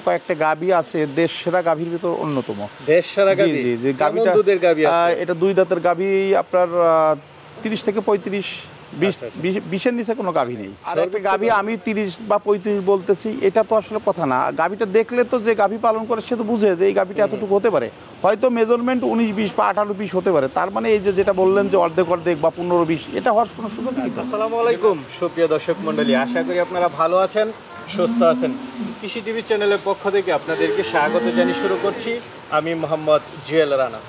কয়েকটা গাভী আছে দেশ সেরা গাভীর ভিতর অন্যতম। দেশ সেরা গাভী? জি জি, গাভীটা দুধের গাভী আছে? এটা দুই দাঁতের গাভী, আপনার 30 থেকে 35, 20-এর নিচে কোনো গাভী নেই। আর একটা গাভী আমি 30 বা 35 বলতেছি, এটা তো আসলে কথা না। গাভীটা দেখলে তো যে গাভী পালন করে সে তো বুঝে যে এই গাভীটা এতটুকু হতে পারে, হয়তো মেজারমেন্ট 19-20 বা 18-20 হতে পারে। তার মানে এই যেটা বললেন যে অর্ধেক বা 15-20, এটা হওয়ার কোনো সুযোগ নেই। আসসালামু আলাইকুম সুপ্রিয় দর্শক মণ্ডলী, আশা করি আপনারা ভালো আছেন, সুস্থ আছেন। কৃষি টিভি চ্যানেলের পক্ষ থেকে আপনাদেরকে স্বাগত জানিয়ে শুরু করছি আমি মোহাম্মদ জুয়েল রানা।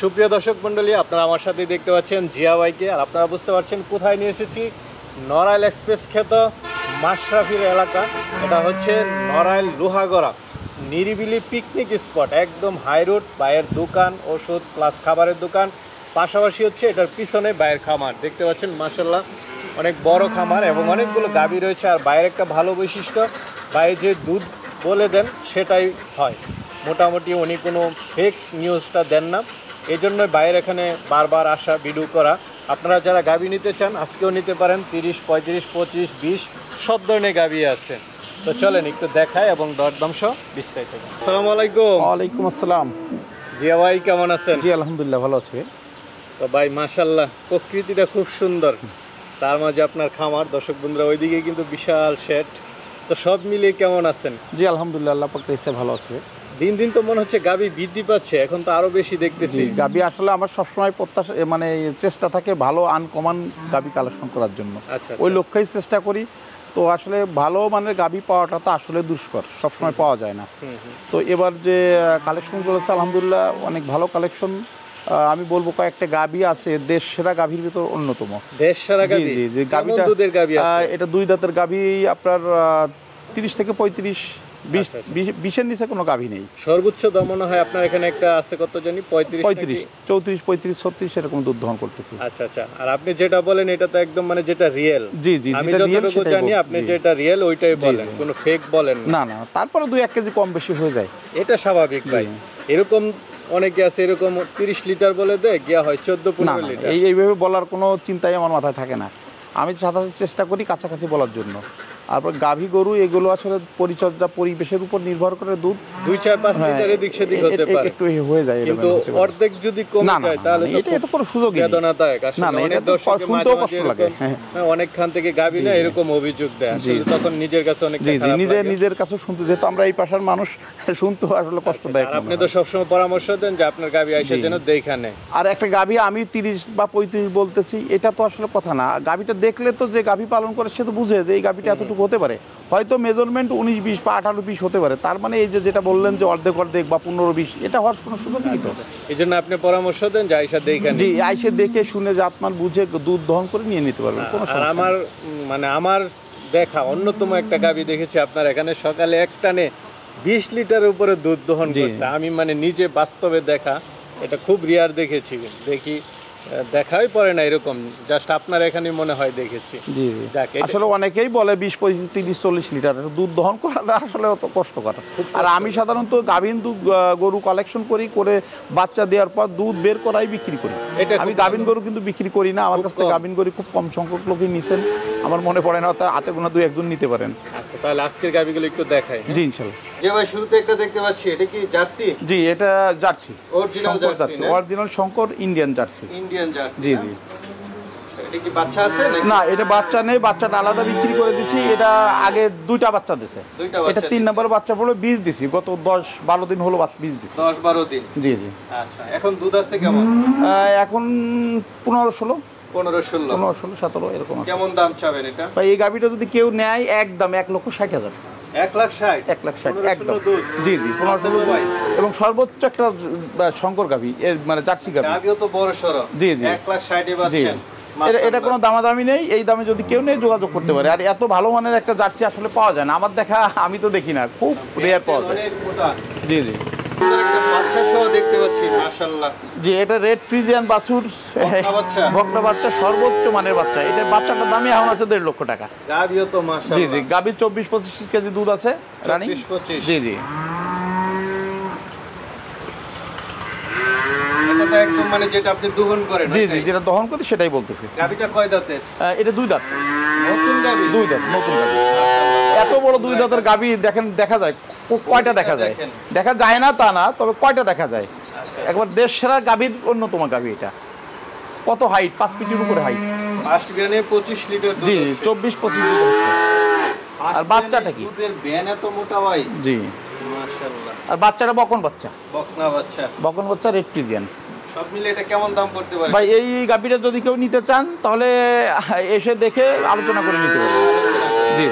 সুপ্রিয় দর্শক মণ্ডলী, আপনারা আমার সাথে দেখতে পাচ্ছেন জিয়া ভাইকে, আর আপনারা বুঝতে পারছেন কোথায় নিয়ে এসেছি। নড়াইল এক্সপ্রেস খ্যাত মাশরাফির এলাকা, এটা হচ্ছে নড়াইল লোহাগড়া, নিরিবিলি পিকনিক স্পট, একদম হাই রোড। বাইরের দোকান, ওষুধ প্লাস খাবারের দোকান, পাশাপাশি হচ্ছে এটার পিছনে বাইরের খামার দেখতে পাচ্ছেন। মাশাআল্লাহ অনেক বড় খামার এবং অনেকগুলো গাভী রয়েছে। আর বাইরে একটা ভালো বৈশিষ্ট্য, বাইরে যে দুধ বলে দেন সেটাই হয়, মোটামুটি উনি কোনো ফেক নিউজটা দেন না। এই জন্য বাইরে এখানে বারবার আসা, ভিডিও করা। আপনারা যারা গাভী নিতে চান আজকেও নিতে পারেন। 30, 35, 25, 20 সব ধরনের গাভী আছে। তো চলেন একটু দেখায় এবং দরদাম সহ বিস্তারিত। আসসালামু আলাইকুম। ওয়ালাইকুম আসসালাম। জিয়া ভাই কেমন আছেন? জি আলহামদুলিল্লাহ ভালো আছি। তো ভাই মাশাআল্লাহ প্রকৃতিটা খুব সুন্দর, তার মাঝে আপনার খামার। দর্শক বন্ধুরা ওইদিকে কিন্তু বিশাল শেড। তো সব মিলিয়ে কেমন আছেন? জি আলহামদুলিল্লাহ, আল্লাহ পাক ইচ্ছা ভালো আছে। দিন দিন তো মনে হচ্ছে গাভী বৃদ্ধি পাচ্ছে, এখন তো আরো বেশি দেখতেছি। গাভী আসলে আমার সবসময় প্রত্যাশা, মানে চেষ্টা থাকে ভালো আনকমন গাভী কালেকশন করার জন্য। ওই লক্ষ্যেই চেষ্টা করি। তো আসলে ভালো মানের গাভী পাওয়াটা তো আসলে দুষ্কর, সবসময় পাওয়া যায় না। তো এবার যে কালেকশন করেছে আলহামদুলিল্লাহ অনেক ভালো কালেকশন। আমি বলবো কয়েকটা গাভী আছে দেশ সেরা গাভীর ভিতর অন্যতম। দেশ সেরা গাভী? জি জি, গাভীটা দুধের গাভী আছে? এটা দুই দাঁতের গাভী, আপনার 30 থেকে 35, 20-এর নিচে কোনো গাভী নেই। সর্বোচ্চ দাম মনে হয় আপনার এখানে একটা আছে, কত জানি 35, 34, 35, 36 এরকম দুধ দহন করতেছি। আচ্ছা আচ্ছা। আর আপনি যেটা বলেন এটা তো একদম মানে যেটা রিয়েল। জি জি, আমি যতটুকু জানি আপনি যেটা রিয়েল ওইটাই বলেন, কোনো ফেক বলেন না। না, তারপরে 2-1 কেজি কম বেশি হয়ে যায়, এটা স্বাভাবিক ভাই। এরকম অনেকে আছে এরকম 30 লিটার বলে দেয়, গিয়া হয় 14-15 লিটার। এইভাবে বলার কোনো চিন্তাই আমার মাথায় থাকে না। আমি সাধারণত চেষ্টা করি কাছাকাছি বলার জন্য। তারপর গাভী গরু এগুলো আসলে পরিচর্যা পরিবেশের উপর নির্ভর করে দুধ 2-4-5 লিটার এদিক সেদিক হতে পারে, একটু হয়ে যায়। কিন্তু অর্ধেক যদি কমে যায় তাহলে এটা কোনো সুযোগই নেই। বেদনাদায়ক আসলে। অনেক দর্শক শুনতেও কষ্ট লাগে। অনেক খান থেকে গাভী না এরকম অভিযোগ দেয়, আসলে তখন নিজের কাছে অনেক খারাপ লাগে। নিজের কাছে শুনতে, যেহেতু আমরা এই পাশার মানুষ, শুনতেও আসলে কষ্ট দেয়। আপনি তো সবসময় পরামর্শ দেন যে আপনার গাভী আইসা যেন দেখা নেয়। আর একটা গাভী আমি 30 বা 35 বলতেছি, এটা তো আসলে কথা না। গাভীটা দেখলে তো যে গাভী পালন করে সে তো বুঝে যে এই গাভীটা এতটুকু হতে পারে, হয়তো মেজারমেন্ট 19-20 বা 18-20 হতে পারে। তার মানে এই যেটা বললেন যে অর্ধেক বা 15-20, এটা হওয়ার কোনো সুযোগ নেই। তো এই জন্য আপনি পরামর্শ দেন যে আইসা দেখে জি, আইসে দেখে শুনে জাতমান বুঝে দুধ দহন করে নিয়ে নিতে পারবেন, কোনো সমস্যা নেই। আমার দেখা অন্যতম একটা গাভী দেখেছি আপনার এখানে, সকালে এক টানে 20 লিটারের উপরে দুধ দহন করছে। আমি মানে নিজে বাস্তবে দেখা, এটা খুব রিয়ার দেখেছি, দেখাই পড়ে না এরকম, জাস্ট আপনার এখানে মনে হয় দেখেছি। জি, আসলে অনেকেই বলে 20, 25, 30, 40 লিটার দুধ দহন করাটা আসলে অত কষ্টকর। আর আমি সাধারণত গাভীন দুধ গরু কালেকশন করে বাচ্চা দেওয়ার পর দুধ বের করাই বিক্রি করি। আমি গাভীন গরু কিন্তু বিক্রি করি না, আমার কাছ থেকে গাভীন গরু খুব কম সংখ্যক লোকই নিছেন, আমার মনে পড়ে না, হাতে গোনা 2-1 নিতে পারেন। আচ্ছা, তাহলে আজকের গাভীগুলো একটু দেখাই। জি ইনশাআল্লাহ। যে ভাই শুরুতে একটা দেখতে পাচ্ছি, এটা কি জার্সি? জি, এটা jersey, original jersey, original Shankar Indian jersey. Indian jersey? জি জি। এটা কি বাচ্চা আছে নাকি? না, এটা বাচ্চা নেই, বাচ্চাটা আলাদা বিক্রি করে দিছি। এটা আগে 2টা বাচ্চা দিছে, এটা 3 নম্বর বাচ্চা পড়ে বীজ দিছি, গত 10-12 দিন হলো বীজ দিছি। 10-12 দিন? জি জি। আচ্ছা, এখন দুধ আছে কেমন? এখন 15-16, 15-16, এরকম আছে। কেমন দাম চাবেন এটা? ভাই এই গাভীটা যদি কেউ নেয় একদম 1,60,000। 1,60,000? 1,60,000 একদম। জি জি, 15-16 ভাই। এবং সর্বোচ্চ একটা শঙ্কর গাভী, মানে জার্সি গাভী, গাভীও তো বড় সরো। জি জি, 1,60,000 এ পাচ্ছেন। এটা কোনো দামাদামি নেই, এই দামে যদি কেউ নেই যোগাযোগ করতে পারে। আর এত ভালো মানের একটা জার্সি আসলে পাওয়া যায় না, আমার দেখা, আমি তো দেখি না, খুব রেয়ার পাওয়া যায়। জি জি। একটা বাচ্চা সহ দেখতে পাচ্ছি, মাশাআল্লাহ। জি, এটা রেড ফ্রিজিয়ান বাছুর, বকনা বাচ্চা, সর্বোচ্চ মানের বাচ্চা। এটা বাচ্চাটার দামই এখন আছে 1.5 লক্ষ টাকা। গাভীও তো মাশাআল্লাহ। জি জি, গাভী 24-25 কেজি দুধ আছে রানিং। 24-25? জি জি। এটা তো একদম মানে যেটা আপনি দহন করেন? জি জি, যেটা দহন করি সেটাই বলতেছি। গাভীটা কয় দাঁতের? এটা 2 দাঁত। নতুন গাভী? 2 দাঁত, নতুন গাভী। এত বড় 2 দাঁতের গাভী দেখেন, দেখা যায় কয়টা দেখা যায়, দেখেন। দেখা যায় না তা না, তবে কয়টা দেখা যায়। একবার দেশ সেরা গাভীর অন্যতম গাভী এটা। কত হাইট, 5 ফিটের উপরে হাইট। ফার্স্ট বিয়ানে 25 লিটার দুধ জি হচ্ছে। 24-25 লিটার হচ্ছে। আর বাচ্চাটা কি? দুধের ব্যান এত মোটা ভাই। জি। মাশাআল্লাহ। আর বাচ্চাটা বকন বাচ্চা, বকনা বাচ্চা। বকন বাচ্চা রেড ফ্রিজিয়ান। সব মিলে এটা কেমন দাম করতে পারে? ভাই এই গাভীটা যদি কেউ নিতে চান তাহলে এসে দেখে আলোচনা করে নিতে পারবেন। জি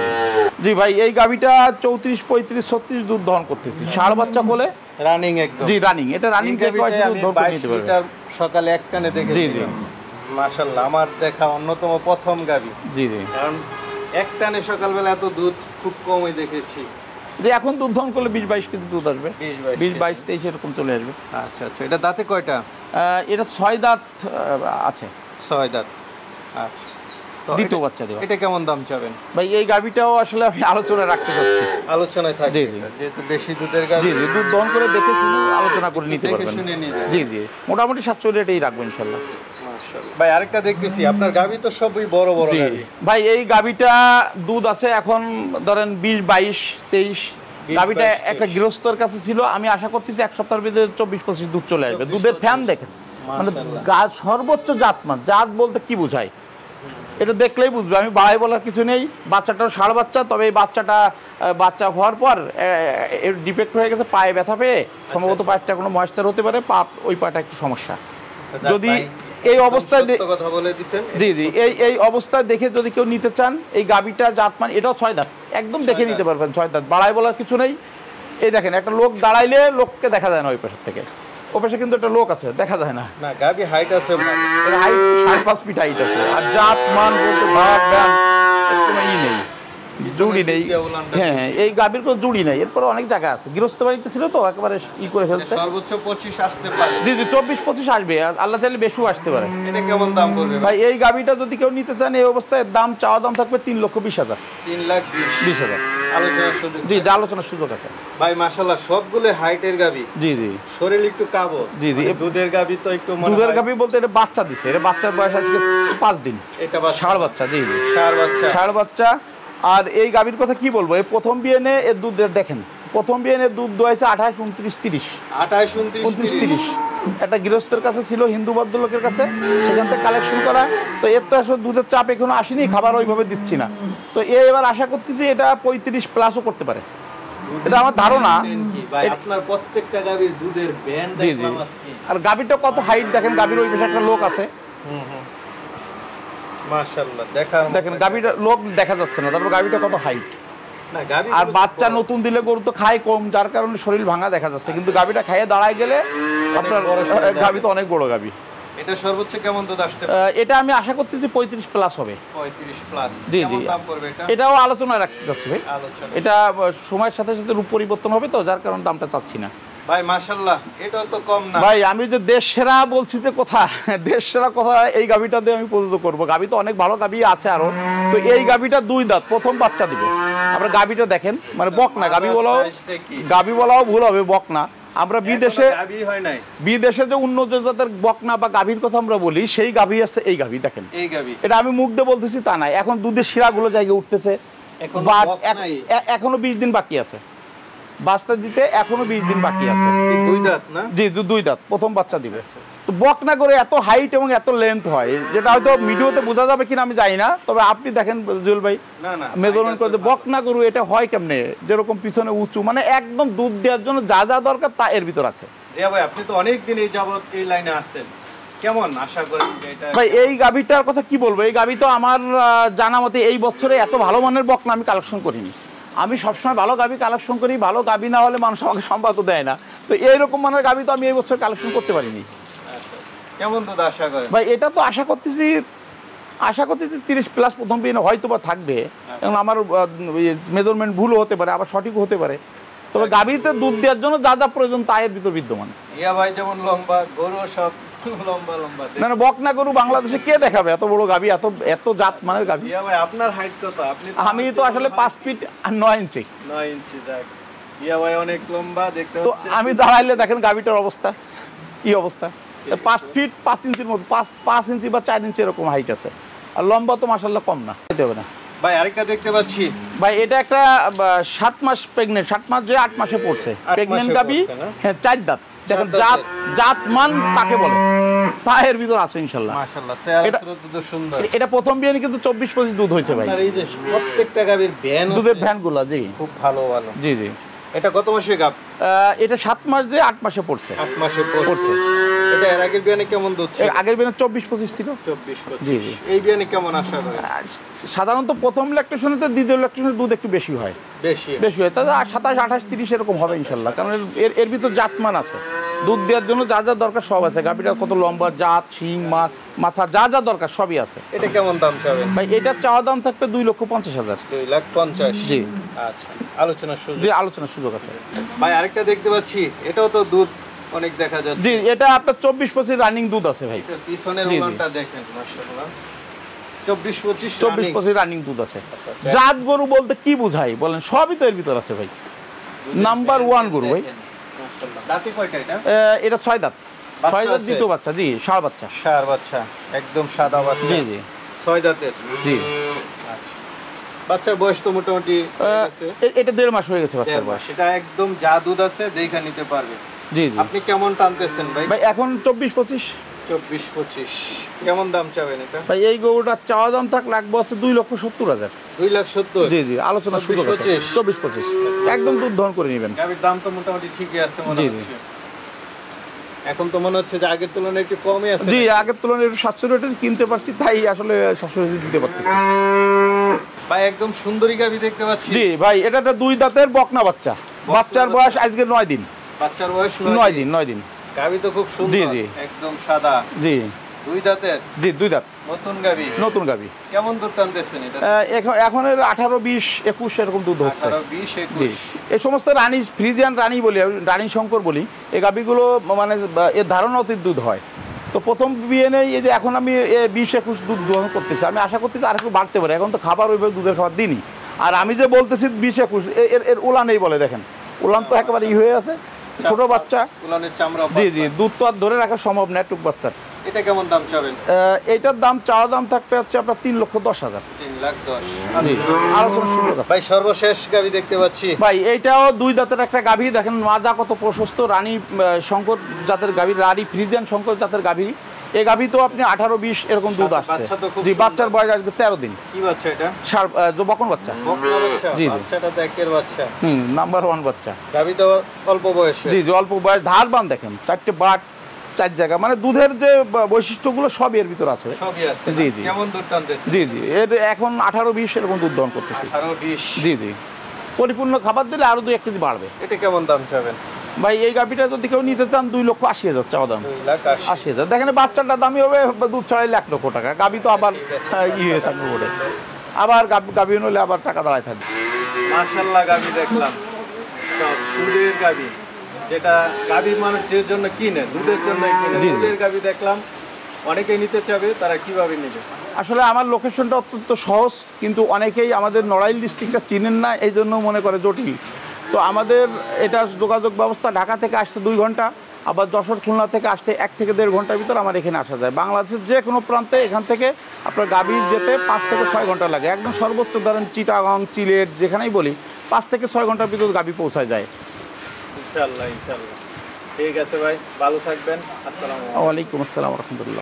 জি ভাই, এই গাভীটা 34, 35, 36 দুধ দহন করতেছি, ষাঁড় বাচ্চা কোলে, রানিং একদম। জি রানিং। এটা রানিং থেকে আমি দুধ দহন করে 22 নিতে পারবেন। লিটার সকালে এক টানে দেখেছি। জি জি মাশাআল্লাহ, আমার দেখা অন্যতম প্রথম গাভী। জি জি। কারণ এক টানে সকালবেলা এত দুধ খুব কমই দেখেছি। যে এখন দুধ দহন করলে 20-22 কেজি দুধ আসবে, 20-22 20-22-23 এরকম চলে আসবে। আচ্ছা আচ্ছা, এটা দাঁতে কয়টা? এটা 6 দাঁত আছে, 6 দাঁত। আচ্ছা, তো দ্বিতীয় বাচ্চা দেওয়া। এটা কেমন দাম চাবেন? ভাই এই গাভীটাও আসলে আমি আলোচনায় রাখতে চাচ্ছি। আলোচনায় থাকবে। জি, জি। এটা, যেহেতু বেশি দুধের গাভী। জি জি, দুধ দহন করে দেখে শুনে আলোচনা করে নিতে দেখে পারবেন। শুনে নিয়ে যাবেন। জি জি, মোটামুটি 700 রেটেই রাখবো ইনশাল্লাহ। মাশাআল্লাহ। ভাই আরেকটা দেখতেছি, আপনার গাভী তো সবই বড় বড় জি গাভী। ভাই, এই গাভীটা দুধ আছে এখন ধরেন 20-22-23। 20, গাভীটা 22, একটা গৃহস্থর কাছে ছিল, আমি আশা করতেছি এক সপ্তাহের ভিতরে 24-25 দুধ চলে আসবে। 24, দুধের ফ্যান দেখেন, মানে মাশাআল্লাহ। সর্বোচ্চ জাতমান। জাত বলতে কি বোঝায় এটা দেখলেই বুঝবে, আমি বাড়াই বলার কিছু নেই। বাচ্চাটাও ষাঁড় বাচ্চা, তবে এই বাচ্চাটা বাচ্চা হওয়ার পর এর ডিফেক্ট হয়ে গেছে, পায়ে ব্যথা পেয়ে সম্ভবত পায়েরটা কোনো ময়েশ্চার হতে পারে, ওই পাটা একটু সমস্যা। যদি এই অবস্থায় কথা বলে দিবেন। জি জি, এই অবস্থায় দেখে যদি কেউ নিতে চান, এই গাভীটা জাতমান, এটাও 6 দাঁত, একদম দেখে নিতে পারবেন 6 দাঁত, বাড়াই বলার কিছু নেই। এই দেখেন, একটা লোক দাঁড়াইলে লোককে দেখা যায় না ওই পাশের থেকে, ও পাশে কিন্তু একটা লোক আছে, দেখা যায় না। না, গাভী হাইট আছে ভাই। এর হাইট 5.5 ফিট হাইট আছে। আর জাত মান বলতে ভাগ ব্যান কোনো নেই, জুড়ি নেই। হ্যাঁ, এই গাভীর কোনো জুড়ি নেই। এরপরে অনেক জায়গা আছে, গৃহস্থ বাড়িতে ছিল তো একেবারে করে ফেলছে। সর্বোচ্চ 25 আসতে পারে। জি জি, 24-25 আসবে, আর আল্লাহ চাইলে বেশিও আসতে পারে। এটা কেমন দাম পড়বে ভাই? ভাই এই গাভীটা যদি কেউ নিতে চান, এই অবস্থায় চাওয়া দাম থাকবে 3,20,000। 3,20,000 20,000। আলোচনার সুযোগ। জি, যা আলোচনার সুযোগ আছে। ভাই মাশাআল্লাহ, সবগুলো হাইটের গাভী। জি জি শরীর একটু কাবো। জি জি। দুধের গাভী তো একটু মনে দুধের হয়- গাভী বলতে এটা বাচ্চা দিছে, এটা বাচ্চার বয়স আজকে 5 দিন। এটা বাচ্চা। ষাঁড় বাচ্চা। জি জি, ষাঁড় বাচ্চা। ষাঁড় বাচ্চা। আর এই গাভীর কথা কি বলবো, এই প্রথম বিয়েনে এর দুধ দেখেন, প্রথম বিয়েনে দুধ দোয়াইছে 28, 29, 30। 28, 29, 29-30 একটা গৃহস্থের কাছে ছিল, হিন্দু ভদ্রলোকের কাছে, সেখান থেকে কালেকশন করা। তো এর তো আসলে দুধের চাপ এখনো আসেনি, খাবার ওইভাবে দিচ্ছি না। তো এবার আশা করতেছি এটা 35 প্লাসও করতে পারে, এটা আমার ধারণা। ভাই আপনার প্রত্যেকটা গাভীর দুধের ব্যান্ড জি জি। দেখলাম আজকে। আর গাভীটা কত হাইট দেখেন, গাভীর ওই পাশে একটা লোক আছে, মাশাআল্লাহ, দেখার মতো। দেখেন গাভীটা লোক দেখা যাচ্ছে না, তারপর গাভীটা কত হাইট। না, গাভী আর বাচ্চা নতুন দিলে গরু তো খায় কম, যার কারণে শরীর ভাঙা দেখা যাচ্ছে, কিন্তু গাভীটা খাইয়ে দাঁড়ায় গেলে আপনার বড় শরীর গাভী তো অনেক বড় গাভী। এটা সর্বোচ্চ কেমন দুধ আসতে পারে? এটা আমি আশা করতেছি 35 প্লাস হবে। 35 প্লাস। জি, কেমন জি। দাম পড়বে এটা? এটাও আলোচনায় রাখতে চাচ্ছি ভাই। আলোচনা। এটা সময়ের সাথে সাথে রূপ পরিবর্তন হবে তো, যার কারণে দামটা চাচ্ছি না। ভাই মাশাআল্লাহ, এটাও তো কম না। ভাই আমি যে দেশ সেরা বলছি, যে কথা দেশ সেরা কথা, এই গাভীটা দিয়ে আমি প্রযোজ্য করবো। গাভী তো অনেক ভালো গাভী আছে আরো, তো এই গাভীটা 2 দাঁত, প্রথম বাচ্চা দিবে। আপনার গাভীটা দেখেন, মানে বকনা গাভী বলাও, গাভী বলাও ভুল হবে, বকনা। আমরা বিদেশে গাভী হয় নাই। বিদেশে যে উন্নত জাতের বকনা বা গাভীর কথা আমরা বলি, সেই গাভী আছে এই গাভী দেখেন। এই গাভী এটা আমি মুখ দিয়ে বলতেছি তা নাই, এখন দুধের শিরাগুলো জায়গায় উঠতেছে। এখনো বাট বকনাই। এখনো 20 দিন বাকি আছে, বাচ্চা দিতে এখনো 20 দিন বাকি আছে। এই 2 দাঁত না? জি, 2 দাঁত, প্রথম বাচ্চা দিবে। তো বকনা করে এত হাইট এবং এত লেন্থ হয়, যেটা হয়তো ভিডিওতে বোঝা যাবে কিনা আমি জানি না, তবে আপনি দেখেন জুয়েল ভাই, না না, মেজারমেন্ট করে বকনা গরু এটা হয় কেমনে, যেরকম পিছনে উঁচু, মানে একদম দুধ দেওয়ার জন্য যা যা দরকার তা এর ভিতর আছে। জিয়া ভাই, আপনি তো অনেক দিন এই যাবত এই লাইনে আছেন, কেমন আশা করেন যে এটা? ভাই এই গাভীটার কথা কি বলবো, এই গাভী তো আমার জানা মতে এই বছরে এত ভালো মানের বকনা আমি কালেকশন করিনি। আমি সবসময় ভালো গাভী কালেকশন করি, ভালো গাভী না হলে মানুষ আমাকে সম্পাদও দেয় না। তো এইরকম মানের গাভী তো আমি এই বছর কালেকশন করতে পারিনি। কেমন দুধ আশা করেন? ভাই এটা তো আশা করতেছি 30 প্লাস প্রথম বিয়ে হয়তো বা থাকবে, এবং আমার মেজারমেন্ট ভুলও হতে পারে, আবার সঠিকও হতে পারে। তবে গাভীতে দুধ দেওয়ার জন্য যা যা প্রয়োজন তা এর ভিতর বিদ্যমান। জিয়া ভাই যেমন লম্বা, গরু সব লম্বা লম্বা। না না, বকনা গরু বাংলাদেশে কে দেখাবে এত বড় গাভী, এত এত জাত মানের গাভী। জিয়া ভাই আপনার হাইট কত? আপনি আমি তো আসলে 5 ফিট আর 9 ইঞ্চি। 9 ইঞ্চি। যাক, জিয়া ভাই অনেক লম্বা দেখতে তো হচ্ছে। আমি দাঁড়াইলে দেখেন গাভীটার অবস্থা কি অবস্থা। 5 ফিট 5 ইঞ্চির মতো, 5 ইঞ্চি বা 4 ইঞ্চি এরকম হাইট আছে। আর লম্বা তো মাশাআল্লাহ কম না, যেতে হবে না। ভাই আরেকটা দেখতে পাচ্ছি ভাই এটা একটা 7 মাস প্রেগনেন্ট, 7 মাস যে 8 মাসে পড়ছে 8 প্রেগনেন্ট মাসে গাবি। পড়ছে না? হ্যাঁ 4 দাঁত, দেখেন চার জাত দাঁতের। জাত মান কাকে বলে তা এর ভিতর আছে ইনশাআল্লাহ। মাশাআল্লাহ চেহারা এটা- তো সুন্দর। এটা প্রথম বিয়ানে কিন্তু 24-25 দুধ হয়েছে ভাই, আপনার এই যে প্রত্যেকটা গাভীর ভ্যান দুধের ভ্যানগুলা। জি খুব ভালো ভালো। জি জি। এটা কত মাসে গাব? এটা 7 মাস যে 8 মাসে পড়ছে। 8 মাসে পড়ছে। পড়ছে। এটা এর আগের বিয়ানে কেমন দুধ ছিল? এর আগের বিয়ানে 24-25 ছিল। 24 জি জি। এই বিয়ানে কেমন আশা করেন? সাধারণত প্রথম ল্যাকটেশনেতে দ্বিতীয় ল্যাকটেশনের দুধ একটু বেশি হয়, বেশি বেশি হয় তাহলে 27-28-30 এরকম হবে ইনশাল্লাহ। কারণ এর ভিতর জাতমান আছে, দুধ দেওয়ার জন্য যা যা দরকার সব আছে। গাভীটা কত লম্বা, জাত, শিং, মাথা যা যা দরকার সবই আছে। এটা কেমন দাম চাবেন? ভাই এটার চাওয়া দাম থাকবে 2,50,000। 2,50,000। জি আচ্ছা, আলোচনার সুযোগ। জি, আলোচনার সুযোগ আছে। ভাই আরেকটা দেখতে পাচ্ছি, এটাও তো দুধ অনেক দেখা যাচ্ছে। জি এটা আপনার 24-25 রানিং দুধ আছে ভাই। এটা পিছনের জি, জি। উলানটা দেখেন মাশাআল্লাহ 24-25 24-25 রানিং দুধ আছে। জাত গরু বলতে কি বুঝাই বলেন, সবই তো এর ভিতর আছে ভাই। নাম্বার 1 গরু ভাই। মাশাআল্লাহ। দাঁতে কয়টা এটা? এটা 6 দাঁত, বাচ্চা 6 দাঁত আছে? দ্বিতীয় বাচ্চা। জি ষাঁড় বাচ্চা। ষাঁড় বাচ্চা, একদম সাদা বাচ্চা। জি জি 6 দাঁতের। জি। আচ্ছা। বাচ্চার বয়স তো মোটামুটি হয়ে গেছে। এটা 1.5 মাস হয়ে গেছে বাচ্চার 1.5 মাস। বয়স। এটা একদম যা দুধ আছে দেখা নিতে পারবে। জি জি। আপনি কেমন টানতেছেন ভাই? ভাই এখন 24-25। 24-25 কেমন দাম চাবেন এটা? ভাই এই গরুটার চাওয়া দাম থাক লাগবে হচ্ছে 2,70,000। 2,70,000। জি জি, আলোচনার সুযোগ আছে। 24-25 24-25 একদম দুধ দহন করে নেবেন। গাভীর দাম তো মোটামুটি ঠিকই আছে মনে জি, জি। হচ্ছে। এখন তো মনে হচ্ছে যে আগের তুলনায় একটু কমই আছে। জি আগের তুলনায় একটু 700 রেটের কিনতে পারছি, তাই আসলে 700 রেটে দিতে পারতেছি। ভাই একদম সুন্দরী গাভী দেখতে পাচ্ছি। জি ভাই এটা একটা 2 দাঁতের বকনা বাচ্চা। বাচ্চার বয়স আজকে 9 দিন। বাচ্চার বয়স 9 দিন। গাভী তো খুব সুন্দর। জি, জি। একদম সাদা। জি 2 দাঁতের জি 2 দাঁত নতুন গাভী। নতুন গাভী। কেমন দুধ টানতেছেন এটা? এখন এর 18-20-21 এরকম দুধ হচ্ছে। 18-20-21 জি এই সমস্ত রানী, ফ্রিজিয়ান রানী বলি, রানী শঙ্কর বলি, এই গাভীগুলো মানে এর ধারণা অতীত দুধ হয়। তো প্রথম বিয়েনে এই যে এখন আমি 20-21 দুধ দহন করতেছি, আমি আশা করতেছি আর একটু বাড়তে পারে। এখন তো খাবার ওইভাবে দুধের খাবার দিনই। আর আমি যে বলতেছি 20-21 এর উলান এই বলে, দেখেন উলান তো একেবারে হয়ে আছে, ছোট বাচ্চা। উলানের চামড়া। জি জি, দুধ তো আর ধরে রাখা সম্ভব না টুক বাচ্চার। এটা কেমন দাম চাবেন? এইটার দাম চাওয়া দাম থাকবে হচ্ছে আপনার 3,10,000। 3,10,000। জি আলোচনার সুযোগ আছে। ভাই সর্বশেষ গাভী দেখতে পাচ্ছি। ভাই এইটাও 2 দাঁতের একটা গাভী, দেখেন মাজা কত প্রশস্ত। রানী শঙ্কর জাতের গাভী, রানী ফ্রিজিয়ান শঙ্কর জাতের গাভী। এই গাভী তো আপনি 18-20 এরকম দুধ আসছে। বাচ্চা তো খুব জি সুন্দর। বাচ্চার বয়স আজকে 13 দিন। কি বাচ্চা এটা? বকন বাচ্চা। বকনা বাচ্চা। জি, জি। বাচ্চাটা তো একের বাচ্চা। নাম্বার 1 বাচ্চা। গাভী তো অল্প বয়সে। জি জি অল্প বয়স, ধারবান দেখেন 4টে বাট 4 জায়গা, মানে দুধের যে বৈশিষ্ট্যগুলো সব এর ভিতর আছে। সবই আছে। জি, জি। কেমন দুধ টানতেছে? জি জি এর এখন 18-20 এরকম দুধ দহন করতেছি। 18-20। জি জি পরিপূর্ণ খাবার দিলে আরো 2-1 কেজি বাড়বে। এটা কেমন দাম চাবেন? ভাই এই গাভীটা যদি কেউ নিতে চান 2,80,000 চাওয়া দাম। 2,80,000। 80,000 দেখেন বাচ্চাটার দামই হবে দুধ ছড়াই 1,00,000 টাকা। গাভী তো আবার হয়ে থাকবে ওটা, আবার গাভী নইলে আবার টাকা দাঁড়ায় থাকবে। মাশাআল্লাহ গাভী দেখলাম সব দুধের গাভী, যেটা গাভী মানুষ যে জন্য কিনে, দুধের জন্য কিনে। জি, জি। দুধের গাভী দেখলাম অনেকেই নিতে চাবে, তারা কিভাবে নেবে? আসলে আমার লোকেশনটা অত্যন্ত সহজ, কিন্তু অনেকেই আমাদের নড়াইল ডিস্ট্রিক্টটা চিনেন না, এই জন্য মনে করে জটিল। তো আমাদের এটা যোগাযোগ ব্যবস্থা, ঢাকা থেকে আসতে 2 ঘন্টা, আবার যশোর খুলনা থেকে আসতে 1 থেকে 1.5 ঘন্টার ভিতর আমার এখানে আসা যায়। বাংলাদেশের যে কোনো প্রান্তে এখান থেকে আপনার গাভী যেতে 5 থেকে 6 ঘন্টা লাগে। একদম সর্বোচ্চ ধরেন চিটাগং, চিলেট যেখানেই বলি 5 থেকে 6 ঘন্টার ভিতর গাভী পৌঁছায় যায়। ইনশাআল্লাহ ইনশাআল্লাহ। ঠিক আছে ভাই, ভালো থাকবেন। আসসালামু আলাইকুম। ওয়ালাইকুম আসসালাম রহমতুল্লাহ।